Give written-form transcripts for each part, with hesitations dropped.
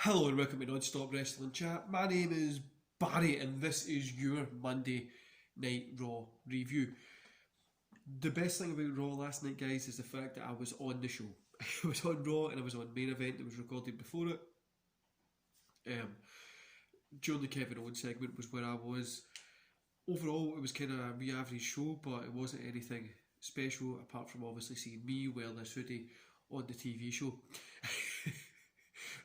Hello and welcome to Non-Stop Wrestling Chat. My name is Barry and this is your Monday Night Raw review. The best thing about Raw last night, guys, is the fact that I was on the show. I was on Raw and I was on Main Event that was recorded before it. During the Kevin Owens segment was where I was. Overall, it was kind of a wee average show, but it wasn't anything special apart from obviously seeing me wear this hoodie on the TV show.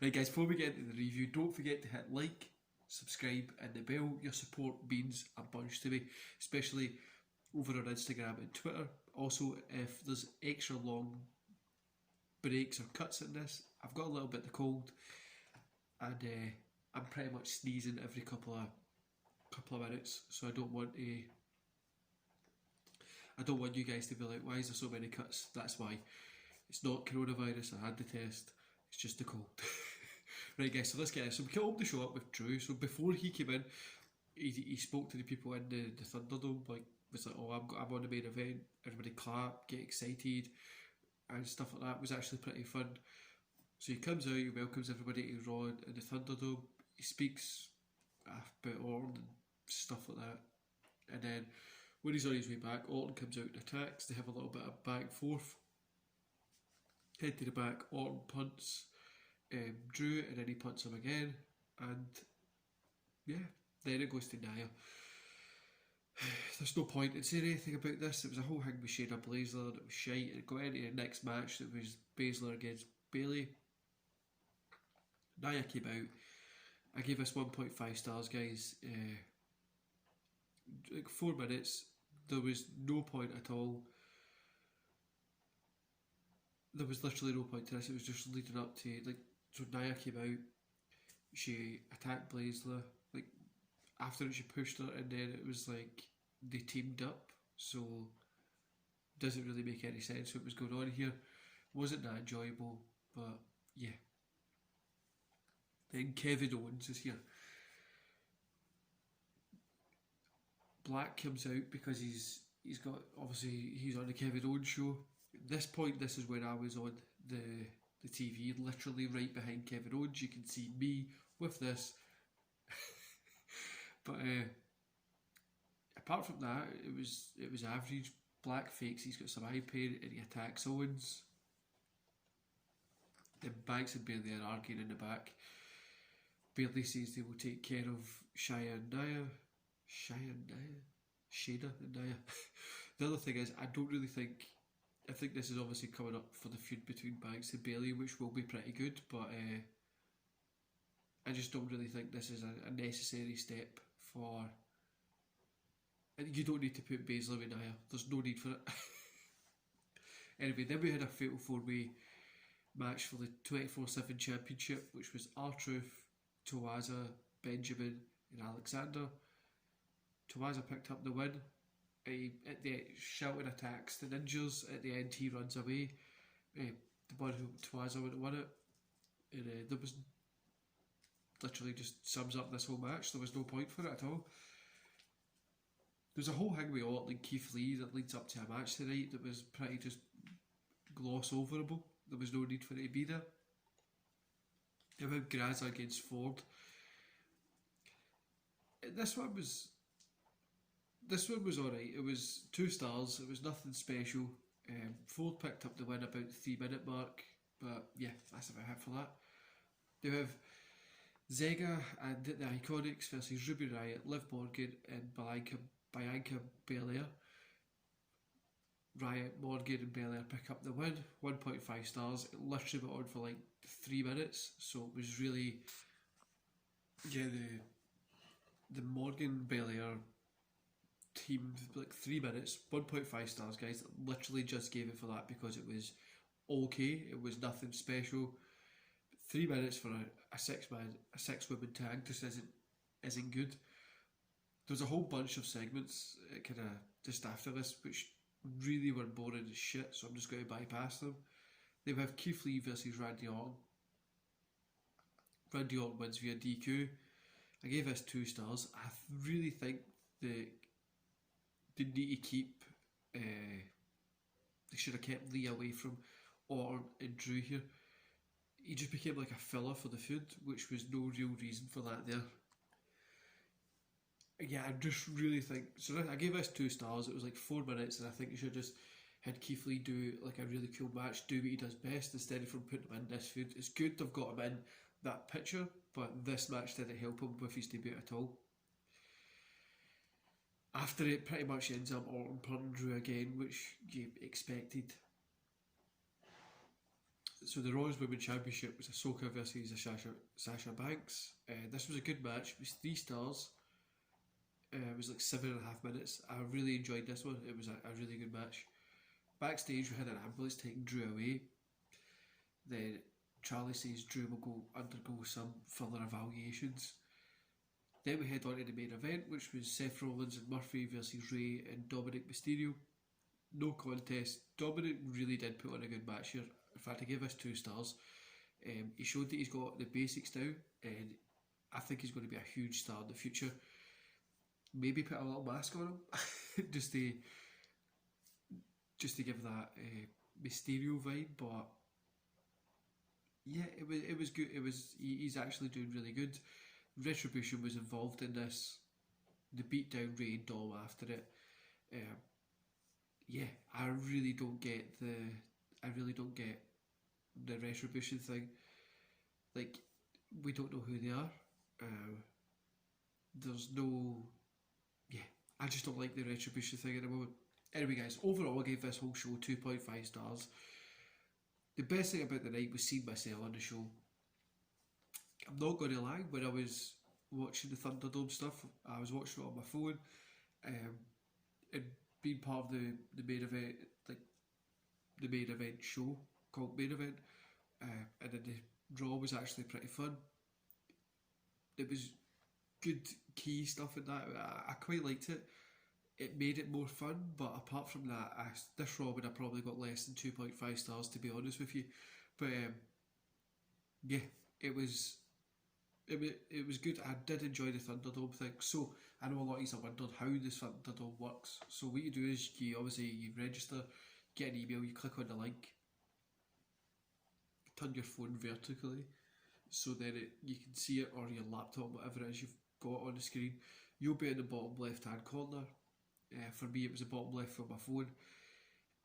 Right guys, before we get into the review, don't forget to hit like, subscribe and the bell. Your support means a bunch to me, especially over on Instagram and Twitter. Also, if there's extra long breaks or cuts in this, I've got a little bit of the cold and I'm pretty much sneezing every couple of minutes, so I don't want you guys to be like, why is there so many cuts? That's why. It's not coronavirus, I had the test, it's just the cold. Right guys, so let's get it. So we can open the show up with Drew. So before he came in, he spoke to the people in the Thunderdome, was like, oh, I'm on the main event, everybody clap, get excited and stuff like that. It was actually pretty fun. So he comes out, he welcomes everybody to Raw in the Thunderdome, he speaks about Orton and stuff like that, and then when he's on his way back, Orton comes out and attacks. They have a little bit of back and forth, head to the back, Orton punts Drew and then he punts him again, and yeah, then it goes to Nia. There's no point in saying anything about this. It was a whole thing with Shayna Baszler, it was shite. It got into the next match that was Baszler against Bayley. Nia came out. I gave this 1.5 stars, guys. Like 4 minutes, there was no point at all. There was literally no point to this. It was just leading up to, like, so Nia came out, she attacked Baszler, like, after it she pushed her, and then it was like they teamed up, so doesn't really make any sense what was going on here. Wasn't that enjoyable, but yeah. Then Kevin Owens is here. Black comes out because he's got, obviously he's on the Kevin Owens show. At this point, this is when I was on the TV, literally right behind Kevin Owens. You can see me with this. But apart from that, it was average. Black fakes, he's got some eye pain and he attacks Owens. Then Banks and Bayley are arguing in the back. Bayley says they will take care of Shayna and Nia. The other thing is, I think this is obviously coming up for the feud between Banks and Bayley, which will be pretty good, but I just don't really think this is a necessary step for. You don't need to put Baszler with Nia. There's no need for it. Anyway, then we had a fatal 4-way match for the 24/7 championship, which was R-Truth, Towaza, Benjamin and Alexander. Towaza picked up the win. At the shouting attacks the ninjas. At the end, he runs away. The one who Towaza would have won it. And there was literally just sums up this whole match. There was no point for it at all. There's a whole thing with Orton and Keith Lee that leads up to a match tonight that was pretty just gloss overable. There was no need for it to be there. Then we had Graza against Ford. This one was alright. It was 2 stars. It was nothing special. Ford picked up the win about the 3-minute mark, but yeah, that's about it for that. They have Zega and the Iconics versus Ruby Riott, Liv Morgan and Bianca Belair. Riott, Morgan and Belair pick up the win. 1.5 stars. It literally went on for like 3 minutes, so it was really, yeah, the Morgan Belair team, like 3 minutes, 1.5 stars, guys. Literally just gave it for that because it was okay. It was nothing special. 3 minutes for a 6-woman tag just isn't good. There's a whole bunch of segments kind of just after this which really were boring as shit, so I'm just going to bypass them. They have Keith Lee versus Randy Orton. Randy Orton wins via DQ. I gave this 2 stars. I really think they need to keep. They should have kept Lee away from Orton and Drew here. he just became like a filler for the feud, which was no real reason for that there. Yeah, I just really think so. I gave this 2 stars. It was like 4 minutes, and I think you should just had Keith Lee do like a really cool match, do what he does best instead of from putting him in this feud. It's good they've got him in that picture, but this match didn't help him with his debut at all. After it pretty much ends up Orton punting Drew again, which you expected. So the Raw's Women's Championship was Ahsoka versus Sasha Banks. This was a good match. It was 3 stars. It was like 7.5 minutes. I really enjoyed this one. It was a really good match. Backstage we had an ambulance taking Drew away. Then Charlie says Drew will undergo some further evaluations. Then we head on to the main event, which was Seth Rollins and Murphy versus Ray and Dominic Mysterio. No contest. Dominic really did put on a good match here. In fact, I gave this 2 stars. He showed that he's got the basics now, and I think he's going to be a huge star in the future. Maybe put a little mask on him just to give that Mysterio vibe. But yeah, it was good. He's actually doing really good. Retribution was involved in this. They beat down Ray and Dom after it. Yeah, I really don't get the Retribution thing. Like, we don't know who they are. There's no. Yeah, I just don't like the Retribution thing at the moment. Anyway, guys, overall I gave this whole show 2.5 stars. The best thing about the night was seeing myself on the show. I'm not going to lie, when I was watching the Thunderdome stuff, I was watching it on my phone, and being part of the main event, like the main event show called Main Event, and then the Raw was actually pretty fun. It was good key stuff in that. I quite liked it. It made it more fun, but apart from that, this Raw would have probably got less than 2.5 stars, to be honest with you. But yeah, it was good. I did enjoy the Thunderdome thing. So I know a lot of you have wondered how this Thunderdome works. So what you do is you register, get an email, you click on the link, turn your phone vertically, so then you can see it, or your laptop, whatever it is you've got on the screen. You'll be in the bottom left hand corner. For me it was the bottom left for my phone,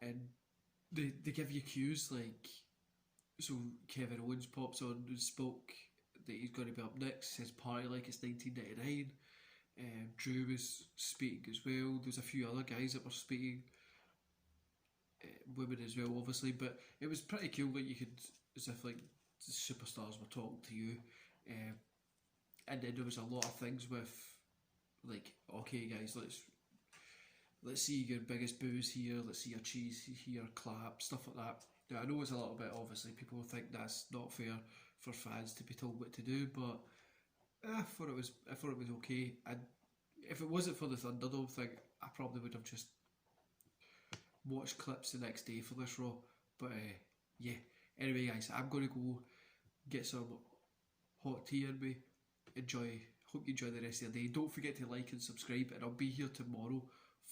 and they give you cues, like, so Kevin Owens pops on and spoke that he's going to be up next, says party like it's 1999. Drew was speaking as well. There's a few other guys that were speaking, women as well obviously, but it was pretty cool that you could, as if like the superstars were talking to you, and then there was a lot of things with like, okay guys, let's see your biggest boos here, let's see your cheese here, clap, stuff like that. Now I know it's a little bit, obviously people think that's not fair for fans to be told what to do, but I thought it was okay. And if it wasn't for the Thunderdome thing, I probably would have just watched clips the next day for this Raw. But yeah, anyway guys, I'm going to go get some hot tea in me. Hope you enjoy the rest of the day. Don't forget to like and subscribe, and I'll be here tomorrow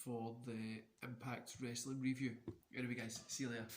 for the Impact Wrestling review. Anyway guys, see you later.